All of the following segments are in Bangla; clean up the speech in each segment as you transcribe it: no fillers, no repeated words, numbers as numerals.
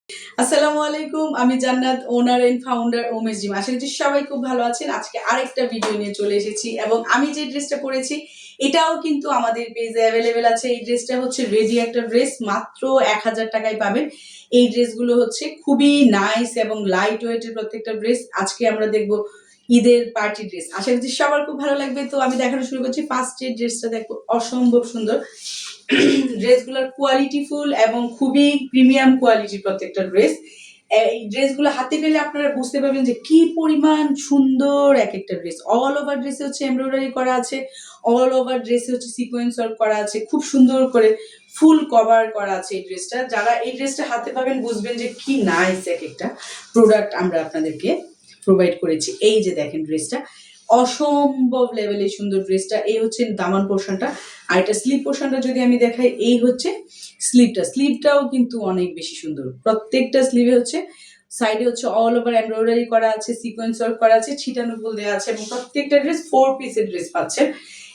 আসসালামু আলাইকুম, আমি জান্নাত, ওনার এন্ড ফাউন্ডার ওমেশ জিম। আশা করছি সবাই খুব ভালো আছেন। আজকে আরেকটা ভিডিও নিয়ে চলে এসেছি এবং আমি যে ড্রেসটা পরেছি এটাও কিন্তু আমাদের পেজে অ্যাভেলেবেল আছে। এই ড্রেসটা হচ্ছে রেডি একটা ড্রেস, মাত্র 1000 টাকায় পাবেন। এই ড্রেসগুলো হচ্ছে খুবই নাইস এবং লাইট ওয়েটের প্রত্যেকটা ড্রেস। আজকে আমরা দেখবো ঈদের পার্টি ড্রেস। আশা করছি সবার খুব ভালো লাগবে। তো আমি দেখানো শুরু করছি। ফার্স্ট যে ড্রেসটা দেখো, অসম্ভব সুন্দর। ড্রেসগুলোর কোয়ালিটি ফুল এবং খুবই প্রিমিয়াম কোয়ালিটির প্রত্যেকটা ড্রেস। এই ড্রেসগুলো হাতে পেলে আপনারা বুঝতে পারবেন যে কি পরিমাণ সুন্দর এক একটা ড্রেস। অল ওভার ড্রেসে হচ্ছে এমব্রয়ডারি করা আছে, অল ওভার ড্রেসে হচ্ছে সিকোয়েন্স ওয়ার্ক করা আছে, খুব সুন্দর করে ফুল কভার করা আছে এই ড্রেসটা। যারা এই ড্রেসটা হাতে পাবেন বুঝবেন যে কি নাইস এক একটা প্রোডাক্ট আমরা আপনাদেরকে প্রোভাইড করেছি। এই যে দেখেন ড্রেসটা, অসম্ভব লেভেলের সুন্দর ড্রেসটা। এই হচ্ছে দামান পোর্শনটা, আর এটা স্লিভ পোর্শনটা যদি আমি দেখাই, এই হচ্ছে স্লিভটাও কিন্তু অনেক বেশি সুন্দর। প্রত্যেকটা স্লিভে হচ্ছে সাইডে হচ্ছে অল ওভার এমব্রয়ডারি করা আছে, সিকোয়েন্স ওয়ার্ক করা আছে, ছিটানো ফুল দেওয়া আছে এবং প্রত্যেকটা ড্রেস 4 পিসের ড্রেস পাচ্ছেন।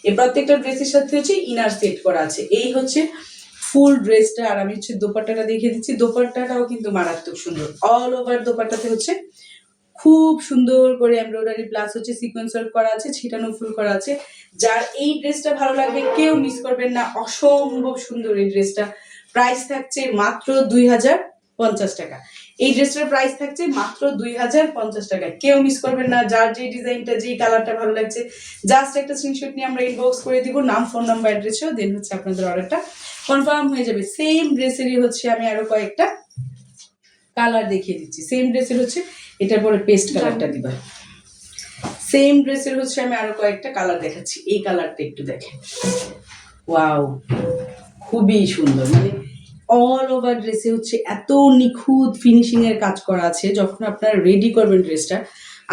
এই প্রত্যেকটা ড্রেসের সাথে হচ্ছে ইনার সেট করা আছে। এই হচ্ছে ফুল ড্রেসটা। আর আমি হচ্ছে দোপাট্টাটা দেখিয়ে দিচ্ছি। দোপাট্টাটাও কিন্তু মারাত্মক সুন্দর। অল ওভার দোপাট্টাতে হচ্ছে খুব সুন্দর করে এমব্রয়ডারি প্লাস হচ্ছে সিকোয়েন্স ওয়ার্ক করা আছে, ছিটানো ফুল করা আছে। যার এই ড্রেসটা ভালো লাগবে কেউ মিস করবেন না। অসম্ভব সুন্দর এই ড্রেসটা। প্রাইস থাকছে মাত্র 2050 টাকা। এই ড্রেসটার প্রাইস থাকছে মাত্র 2050 টাকা। কেউ মিস করবেন না। যার যে ডিজাইনটা, যে কালারটা ভালো লাগছে, জাস্ট একটা স্ক্রিনশট নিয়ে আমরা ইনবক্স করে দিব, নাম, ফোন নাম্বার, অ্যাড্রেসও। দেন হচ্ছে আপনাদের অর্ডারটা কনফার্ম হয়ে যাবে। সেম ড্রেসেরই হচ্ছে আমি আরো কয়েকটা কালার দেখিয়ে দিচ্ছি। সেম ড্রেসের হচ্ছে এটার পরে পেস্ট কালারটা দিবা। সেম ড্রেসের হচ্ছে আমি আরো কয়েকটা কালার দেখাচ্ছি। এই কালারটা একটু দেখেন, ওয়াও, খুবই সুন্দর। মানে অল ওভার ড্রেসে হচ্ছে এত নিখুঁত ফিনিশিং এর কাজ করা আছে। যখন আপনারা রেডি করবেন ড্রেসটা,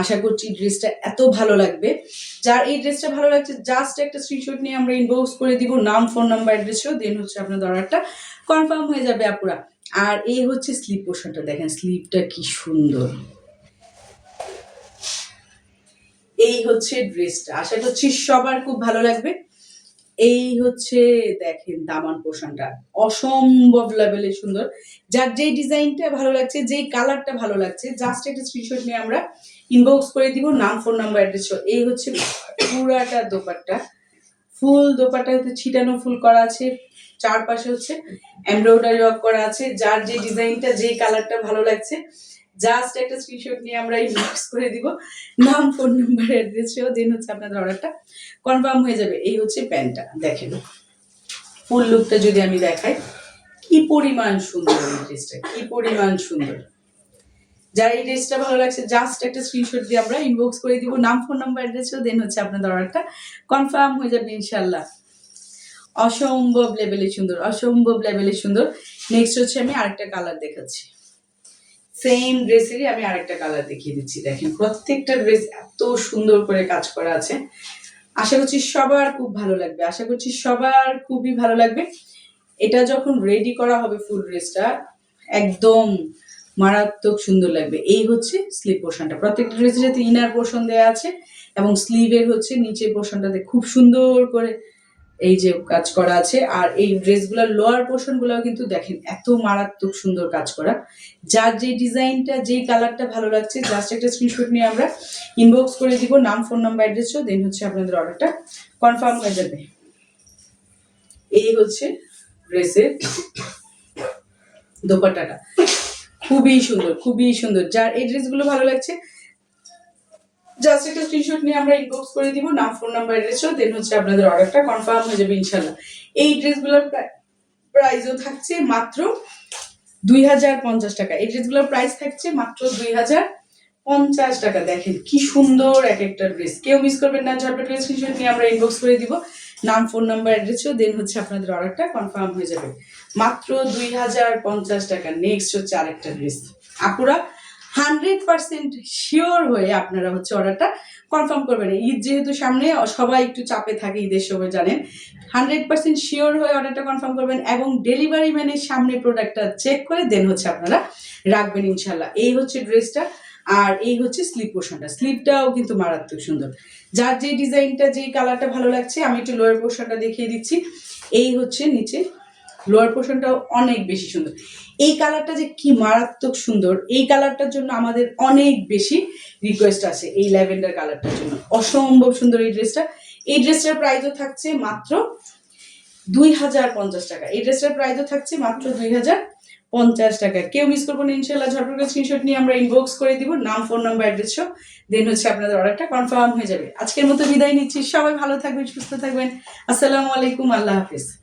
আশা করছি ড্রেসটা এত ভালো লাগবে। যার এই ড্রেসটা ভালো লাগছে জাস্ট একটা স্ক্রিনশট নিয়ে আমরা ইনবক্স করে দিব, নাম, ফোন নাম্বার, অ্যাড্রেসও। দেন হচ্ছে আপনাদের অর্ডারটা কনফার্ম হয়ে যাবে আপুরা। আর এই হচ্ছে স্লিভ পোর্শনটা, দেখেন স্লিভটা কি সুন্দর। এই হচ্ছে ড্রেসটা, আশা করছি সবার খুব ভালো লাগবে। এই হচ্ছে দেখেন দামান পোর্শনটা, অসম্ভব লেভেলে সুন্দর। যার যেই ডিজাইনটা ভালো লাগছে, যেই কালারটা ভালো লাগছে, জাস্ট একটা স্ক্রিনশট নিয়ে আমরা ইনবক্স করে দিব, নাম, ফোন নাম্বার, অ্যাড্রেস। এই হচ্ছে পুরাটা দোপাট্টা, ফুল দোপাট্টা হচ্ছে ছিটানো ফুল করা আছে, চারপাশে হচ্ছে এমব্রয়ডারি ওয়ার্ক করা আছে। যার যে ডিজাইনটা, যে কালারটা ভালো লাগছে, জাস্ট একটা স্ক্রিনশট নিয়ে আমরা ইনবক্স করে দিব, নাম, ফোন নাম্বার, অ্যাড্রেসও। দেন হচ্ছে আপনাদের অর্ডারটা কনফার্ম হয়ে যাবে। এই হচ্ছে প্যান্টটা, দেখেন ফুল লুকটা যদি আমি দেখাই, কি পরিমাণ সুন্দর এই ড্রেসটা, কি পরিমাণ সুন্দর। যার এই ড্রেসটা ভালো লাগছে জাস্ট একটা স্ক্রিনশট দিয়ে আমরা ইনবক্স করে দিব, নাম, ফোন নাম্বার, অ্যাড্রেসও। দেন হচ্ছে আপনাদের অর্ডারটা কনফার্ম হয়ে যাবে ইনশাল্লাহ। অসম্ভব লেভেলে সুন্দর, অসম্ভব লেভেলে সুন্দর। নেক্সট হচ্ছে আমি আরেকটা কালার দেখাচ্ছি। সেম ড্রেসেরই আমি আরেকটা কালার দেখিয়ে দিচ্ছি। দেখেন প্রত্যেকটা ড্রেস এত সুন্দর করে কাজ করা আছে। আশা করছি সবার খুব ভালো লাগবে, আশা করছি সবার খুবই ভালো লাগবে। এটা যখন রেডি করা হবে ফুল ড্রেসটা, একদম মারাত্মক সুন্দর লাগবে। এই হচ্ছে স্লিভ পোর্শনটা। প্রত্যেকটা ড্রেসের সাথে ইনার পোর্শন দেওয়া আছে এবং স্লিভের হচ্ছে নিচের পোর্শনটাতে খুব সুন্দর করে এই যে কাজ করা আছে। আর এই ড্রেসগুলোর লোয়ার পোর্শন গুলাও কিন্তু দেখেন এত মারাত্মক সুন্দর কাজ করা। যার যে ডিজাইনটা, যেই কালারটা ভালো লাগছে, জাস্ট একটা স্ক্রিনশট নিয়ে আমরা ইনবক্স করে দিব, নাম, ফোন নাম্বার, অ্যাড্রেসও। দেন হচ্ছে আপনাদের অর্ডারটা কনফার্ম হয়ে যাবে। এই হচ্ছে ড্রেসের দোপাট্টাটা, খুবই সুন্দর, খুবই সুন্দর। যার এই ড্রেসগুলো ভালো লাগছে জাস্ট একটা স্ক্রিনশট নিয়ে আমরা ইনবক্স করে দিব, নাম, ফোন নাম্বার, অ্যাড্রেসও। দেন হচ্ছে আপনাদের অর্ডারটা কনফার্ম হয়ে যাবে ইনশাল্লাহ। এই ড্রেসগুলোর প্রাইসও থাকছে মাত্র 2050 টাকা। এই ড্রেসগুলোর প্রাইস থাকছে মাত্র 2050 টাকা। দেখেন কি সুন্দর এক একটা ড্রেস, কেউ মিস করবেন না। ঝটপট করে স্ক্রিনশট নিয়ে আমরা ইনবক্স করে দিব, নাম, ফোন নাম্বার, অ্যাড্রেসও। দেন হচ্ছে আপনাদের অর্ডারটা কনফার্ম হয়ে যাবে মাত্র 2050 টাকা। নেক্সট হচ্ছে আরেকটা ড্রেস। আপুরা 100% শিওর হয়ে আপনারা হচ্ছে অর্ডারটা কনফার্ম করবেন। ঈদ যেহেতু সামনে, সবাই একটু চাপে থাকে ঈদের সময়, জানেন। 100% শিওর হয়ে অর্ডারটা কনফার্ম করবেন এবং ডেলিভারি ম্যানের সামনে প্রোডাক্টটা চেক করে দেন হচ্ছে আপনারা রাখবেন ইনশাল্লাহ। এই হচ্ছে ড্রেসটা। আর এই হচ্ছে স্লিভ পোর্শনটা, স্লিভটাও কিন্তু মারাত্মক সুন্দর। যার যে ডিজাইনটা, যেই কালারটা ভালো লাগছে, আমি একটু লোয়ার পোর্শনটা দেখিয়ে দিচ্ছি। এই হচ্ছে নিচে লোয়ার পোর্শনটাও অনেক বেশি সুন্দর। এই কালারটা যে কি মারাত্মক সুন্দর, এই কালারটার জন্য আমাদের অনেক বেশি রিকোয়েস্ট আছে, এই ল্যাভেন্ডার কালারটার জন্য অসম্ভব সুন্দর এই ড্রেসটা। এই ড্রেসটার প্রাইসও থাকছে মাত্র 2050 টাকা। এই ড্রেসটার প্রাইসও থাকছে মাত্র 2050 টাকা। কেউ মিস করবো না ইনশাল্লাহ, ঝটপট করে স্ক্রিনশট নিয়ে আমরা ইনবক্স করে দিব, নাম, ফোন নাম্বার, অ্যাড্রেস সব, দেন হচ্ছে আপনাদের অর্ডারটা কনফার্ম হয়ে যাবে। আজকের মতো বিদায় নিচ্ছি, সবাই ভালো থাকবেন, সুস্থ থাকবেন। আসসালামু আলাইকুম, আল্লাহ হাফিজ।